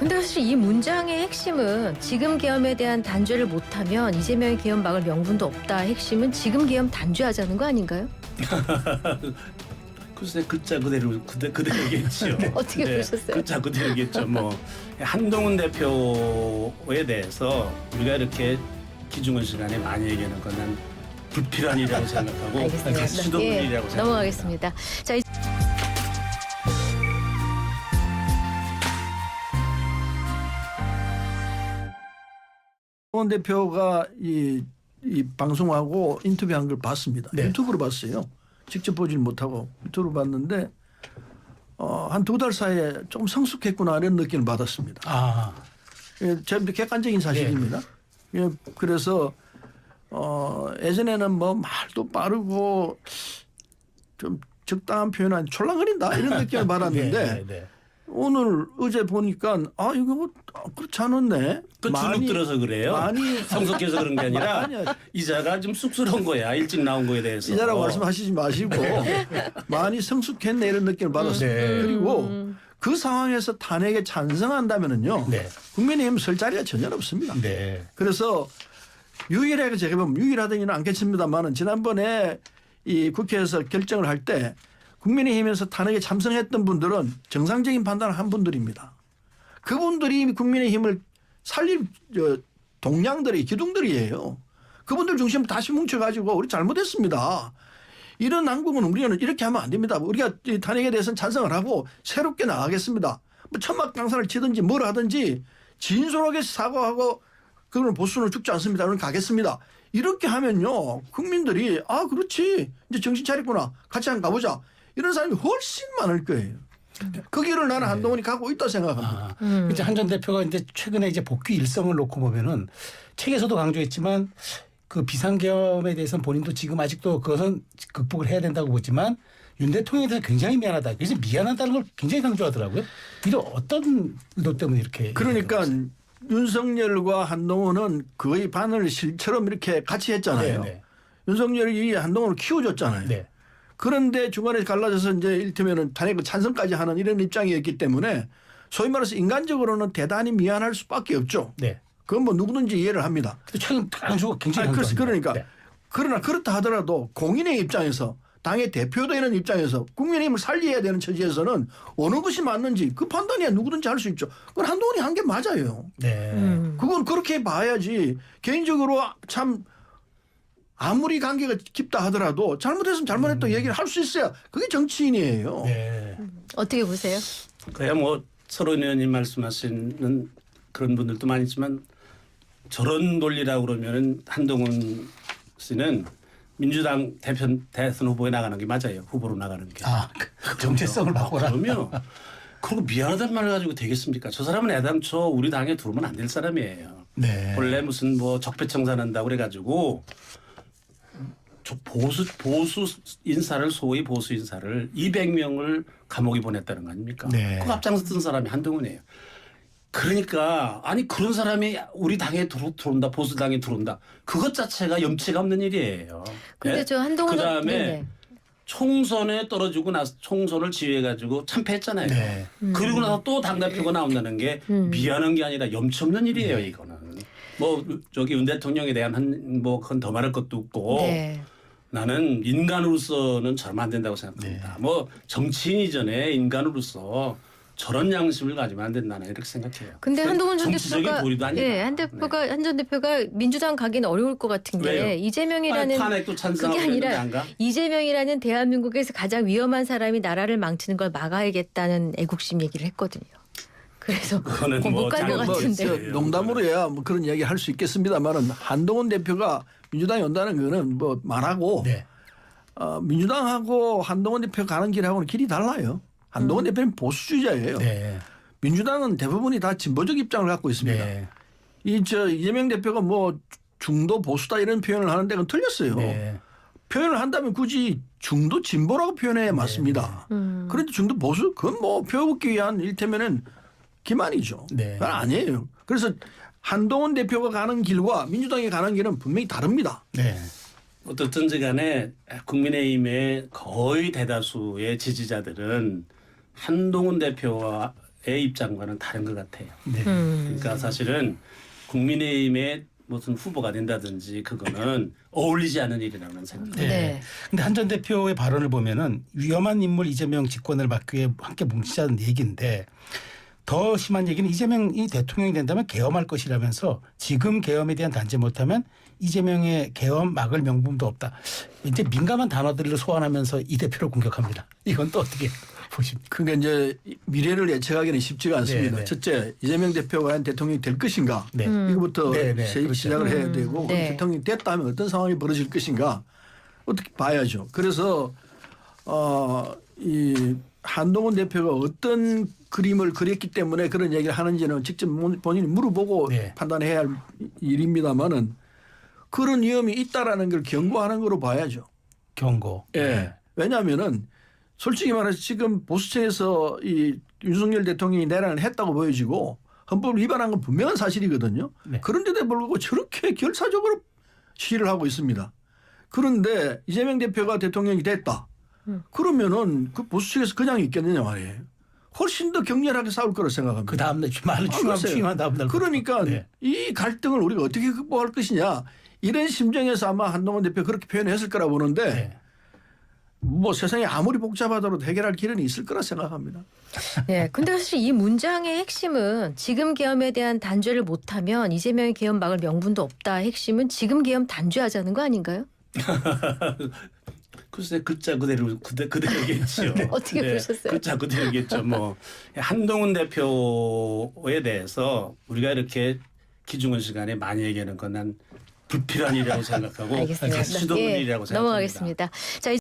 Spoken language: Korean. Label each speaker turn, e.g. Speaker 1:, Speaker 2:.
Speaker 1: 근데 사실 이 문장의 핵심은 지금 계엄에 대한 단죄를 못하면 이재명의 계엄 막을 명분도 없다. 핵심은 지금 계엄 단죄하자는 거 아닌가요?
Speaker 2: 글쎄 글자 그대로겠죠.
Speaker 1: 어떻게 보셨어요?
Speaker 2: 글자 그대로겠죠. 뭐 한동훈 대표에 대해서 우리가 이렇게 기중한 시간에 많이 얘기하는 건 난 불필요한 일이라고 생각하고
Speaker 1: 알겠습니다.
Speaker 2: 시도불
Speaker 1: 예,
Speaker 2: 일이라고 생각합니다.
Speaker 1: 넘어가겠습니다. 자,
Speaker 3: 황 대표가 이 방송하고 인터뷰한 걸 봤습니다.
Speaker 4: 네.
Speaker 3: 유튜브로 봤어요. 직접 보질 못하고 유튜브로 봤는데 한 2달 사이에 좀 성숙했구나 이런 느낌을 받았습니다.
Speaker 4: 아,
Speaker 3: 예, 제 객관적인 사실입니다. 예, 그래서 예전에는 뭐 말도 빠르고 좀 적당한 표현은 촐랑거린다 이런 느낌을 받았는데
Speaker 4: 네.
Speaker 3: 오늘 어제 보니까 이거 그렇지 않았네.
Speaker 2: 그 주눅 들어서 그래요.
Speaker 3: 많이
Speaker 2: 성숙해서 그런 게 아니라
Speaker 3: 아니야.
Speaker 2: 이자가 좀 쑥스러운 거야. 일찍 나온 거에 대해서.
Speaker 3: 이자라고 말씀하시지 마시고 많이 성숙했네 이런 느낌을 받았어요.
Speaker 4: 네.
Speaker 3: 그리고 그 상황에서 탄핵에 찬성한다면은요.
Speaker 4: 네.
Speaker 3: 국민의힘 설 자리가 전혀 없습니다.
Speaker 4: 네.
Speaker 3: 그래서 유일하게 제가 보면 유일하다니는 않겠습니다만은 지난번에 이 국회에서 결정을 할 때 국민의힘에서 탄핵에 참석했던 분들은 정상적인 판단을 한 분들입니다. 그분들이 국민의힘을 살릴 동량들이 기둥들이에요. 그분들 중심으로 다시 뭉쳐가지고 우리 잘못했습니다. 이런 한국은 우리는 이렇게 하면 안 됩니다. 우리가 이 탄핵에 대해서는 찬성을 하고 새롭게 나가겠습니다. 뭐 천막강산을 치든지 뭘 하든지 진솔하게 사과하고 그거는 보수는 죽지 않습니다. 그럼 가겠습니다. 이렇게 하면요. 국민들이 그렇지. 이제 정신 차렸구나. 같이 한번 가보자. 이런 사람이 훨씬 많을 거예요. 그 길을 나는 한동훈이 가고 있다 생각합니다.
Speaker 4: 이제 한 전 대표가 이제 최근에 이제 복귀 일성을 놓고 보면은 책에서도 강조했지만 그 비상계엄에 대해서는 본인도 지금 아직도 그것은 극복을 해야 된다고 보지만 윤 대통령에 대해서 굉장히 미안하다. 그래서 미안하다는 걸 굉장히 강조하더라고요. 이런 어떤 의도 때문에 이렇게.
Speaker 3: 그러니까 윤석열과 한동훈은 거의 바늘 실처럼 이렇게 같이 했잖아요.
Speaker 4: 네.
Speaker 3: 윤석열이 한동훈을 키워줬잖아요.
Speaker 4: 네.
Speaker 3: 그런데 중간에 갈라져서 이제 이를테면은 탄핵 찬성까지 하는 이런 입장이었기 때문에 소위 말해서 인간적으로는 대단히 미안할 수밖에 없죠.
Speaker 4: 네.
Speaker 3: 그건 뭐 누구든지 이해를 합니다.
Speaker 4: 근데 최근 강조가 굉장히 강조합니다.
Speaker 3: 그러니까
Speaker 4: 네.
Speaker 3: 그러나 그렇다 하더라도 공인의 입장에서 당의 대표되는 입장에서 국민의힘을 살려야 되는 처지에서는 어느 것이 맞는지 그 판단이야 누구든지 할 수 있죠. 그건 한동훈이 한 게 맞아요.
Speaker 4: 네.
Speaker 3: 그건 그렇게 봐야지 개인적으로 참 아무리 관계가 깊다 하더라도 잘못했으면 잘못했다고 얘기를 할 수 있어야 그게 정치인이에요.
Speaker 4: 네.
Speaker 1: 어떻게 보세요?
Speaker 2: 그야 뭐 서른 의원님 말씀하시는 그런 분들도 많이 있지만 저런 논리라고 그러면은 한동훈 씨는 민주당 대선 후보에 나가는 게 맞아요. 후보로 나가는 게.
Speaker 4: 정체성을 바꿔라.
Speaker 2: 그러면 그리고 미안하다는 말을 가지고 되겠습니까? 저 사람은 애당초 우리 당에 들어오면 안 될 사람이에요.
Speaker 4: 네.
Speaker 2: 원래 무슨 뭐 적폐청산한다고 그래가지고 보수 인사를 소위 보수 인사를 200명을 감옥에 보냈다는 거 아닙니까?
Speaker 4: 네.
Speaker 2: 그 앞장섰던 사람이 한동훈이에요. 그러니까 아니 그런 사람이 우리 당에 들어온다 보수 당에 들어온다 그것 자체가 염치가 없는 일이에요.
Speaker 1: 근데
Speaker 2: 네?
Speaker 1: 저 한동훈
Speaker 2: 그다음에 총선에 떨어지고 나서 총선을 지휘해가지고 참패했잖아요.
Speaker 4: 네.
Speaker 2: 그리고 나서 또 당대표가 나온다는 게 미안한 게 아니라 염치 없는 일이에요. 이거는 뭐 저기 윤 대통령에 대한 뭐 그건 더 말할 것도 없고
Speaker 1: 네.
Speaker 2: 나는 인간으로서는 저러면 안 된다고 생각합니다. 뭐 정치인 이전에 인간으로서 저런 양심을 가지면 안 된다 이렇게 생각해요.
Speaker 1: 근데 한동훈 전
Speaker 2: 정치적인
Speaker 1: 대표가
Speaker 2: 도리도 아니다.
Speaker 1: 한 전 대표가 민주당 가기는 어려울 것 같은 게
Speaker 2: 왜요?
Speaker 1: 이재명이라는
Speaker 2: 탄핵도 찬성하고
Speaker 1: 그게 아니라
Speaker 2: 그랬는데 안 가?
Speaker 1: 이재명이라는 대한민국에서 가장 위험한 사람이 나라를 망치는 걸 막아야겠다는 애국심 얘기를 했거든요. 그래서
Speaker 2: 그거는
Speaker 1: 못 갈 것
Speaker 2: 뭐
Speaker 1: 같은데.
Speaker 3: 농담으로야 뭐 그런 이야기 할 수 있겠습니다만은 한동훈 대표가 민주당에 온다는 거는 뭐 말하고
Speaker 4: 네.
Speaker 3: 민주당하고 한동훈 대표 가는 길하고는 길이 달라요. 한동훈 대표는 보수주의자예요.
Speaker 4: 네.
Speaker 3: 민주당은 대부분이 다 진보적 입장을 갖고 있습니다.
Speaker 4: 네.
Speaker 3: 이재명 대표가 뭐 중도 보수다 이런 표현을 하는데 그건 틀렸어요.
Speaker 4: 네.
Speaker 3: 표현을 한다면 굳이 중도 진보라고 표현해야 맞습니다. 그런데 중도 보수 그건 뭐 표웃기 위한 일테면은 기만이죠.
Speaker 4: 네.
Speaker 3: 그건 아니에요. 그래서 한동훈 대표가 가는 길과 민주당이 가는 길은 분명히 다릅니다.
Speaker 4: 네.
Speaker 2: 어떻든지 간에 국민의힘의 거의 대다수의 지지자들은 한동훈 대표와 입장과는 다른 것 같아요.
Speaker 4: 네.
Speaker 2: 그러니까 사실은 국민의힘의 무슨 후보가 된다든지 그거는 어울리지 않은 일이라는 생각이
Speaker 4: 네.
Speaker 1: 네.
Speaker 4: 근데 한 전 대표의 발언을 보면은 위험한 인물 이재명 집권을 막기 위해 함께 뭉치자는 얘기인데 더 심한 얘기는 이재명이 대통령이 된다면 계엄할 것이라면서 지금 계엄에 대한 단죄 못하면 이재명의 계엄 막을 명분도 없다. 이제 민감한 단어들을 소환하면서 이 대표를 공격합니다. 이건 또 어떻게 보십니까?
Speaker 3: 그러니까 이제 미래를 예측하기는 쉽지가 않습니다.
Speaker 4: 네, 네.
Speaker 3: 첫째, 이재명 대표가 과연 대통령이 될 것인가?
Speaker 4: 네.
Speaker 3: 이거부터
Speaker 4: 네, 네, 그렇죠.
Speaker 3: 시작을 해야 되고 그럼
Speaker 1: 네.
Speaker 3: 대통령이 됐다 하면 어떤 상황이 벌어질 것인가? 어떻게 봐야죠. 그래서 이 한동훈 대표가 어떤 그림을 그렸기 때문에 그런 얘기를 하는지는 직접 본인이 물어보고
Speaker 4: 네.
Speaker 3: 판단해야 할 일입니다만은 그런 위험이 있다라는 걸 경고하는 거로 봐야죠.
Speaker 4: 경고.
Speaker 3: 예. 왜냐하면은 솔직히 말해서 지금 보수층에서 이 윤석열 대통령이 내란을 했다고 보여지고 헌법을 위반한 건 분명한 사실이거든요.
Speaker 4: 네.
Speaker 3: 그런데도 불구하고 저렇게 결사적으로 시위를 하고 있습니다. 그런데 이재명 대표가 대통령이 됐다. 그러면은 그 보수층에서 그냥 있겠느냐 말이에요. 훨씬 더 격렬하게 싸울 거라고 생각합니다.
Speaker 4: 그 다음날 말을 취임한 다음날.
Speaker 3: 그러니까
Speaker 4: 네.
Speaker 3: 이 갈등을 우리가 어떻게 극복할 것이냐 이런 심정에서 아마 한동훈 대표 그렇게 표현했을 거라 보는데
Speaker 4: 네.
Speaker 3: 뭐 세상에 아무리 복잡하더라도 해결할 길은 있을 거라 생각합니다.
Speaker 1: 네, 근데 사실 이 문장의 핵심은 지금 계엄에 대한 단죄를 못하면 이재명의 계엄 막을 명분도 없다. 핵심은 지금 계엄 단죄하자는 거 아닌가요?
Speaker 2: 글쎄 글자 그대로겠죠.
Speaker 1: 어떻게 보셨어요?
Speaker 2: 글자 그대로겠죠. 뭐 한동훈 대표에 대해서 우리가 이렇게 기중한 시간에 많이 얘기하는 건 난 불필요한 일이라고 생각하고
Speaker 1: 알겠습니다.
Speaker 2: 가치도 없는 일이라고 생각합니다.
Speaker 1: 넘어가겠습니다. 자,